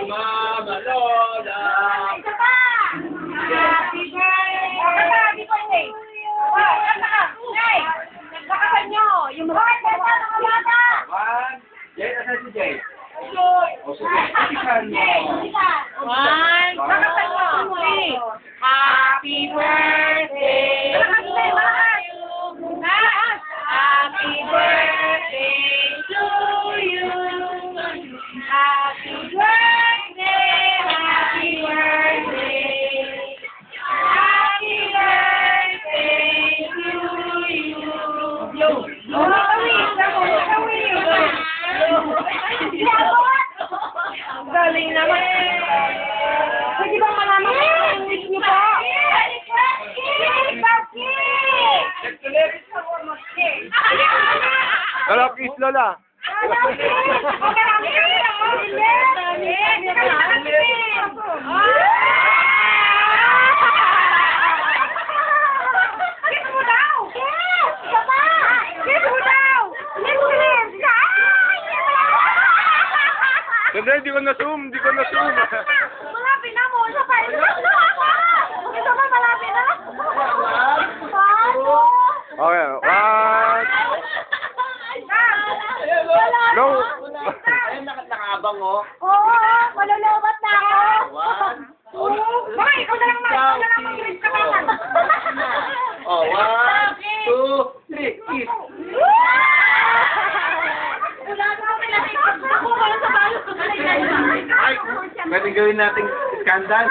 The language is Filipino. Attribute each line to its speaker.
Speaker 1: Mama Lola.
Speaker 2: Isa pa! Happy birthday! Hey! Naglakasan nyo! Yung mga bata!
Speaker 1: One. Jay, asan si Jay? O sige, isikan mo.
Speaker 2: One, lakasan nyo! Three. Happy birthday to you! Happy birthday to you! Happy birthday! Happy birthday! Happy birthday to you! Yo! Galing naman. Pwede ba malaman ko ang wish niyo po?
Speaker 3: Lola, kiss Lola. Hindi ko na-zoom, hindi ko na-zoom.
Speaker 2: Malapit na mo, isa pa. Ito ba malapit na?
Speaker 3: Okay, one. No.
Speaker 1: Ayun, nakabang oh.
Speaker 2: Oo, malulubat na ako.
Speaker 1: One.
Speaker 2: Baka ikaw na lang mag-rip ka naman.
Speaker 1: Oh, 1, 2, 3, kiss.
Speaker 2: Wala na kami nakikita. Ako wala sa balo.
Speaker 1: Ay, pwede gawin nating skandal.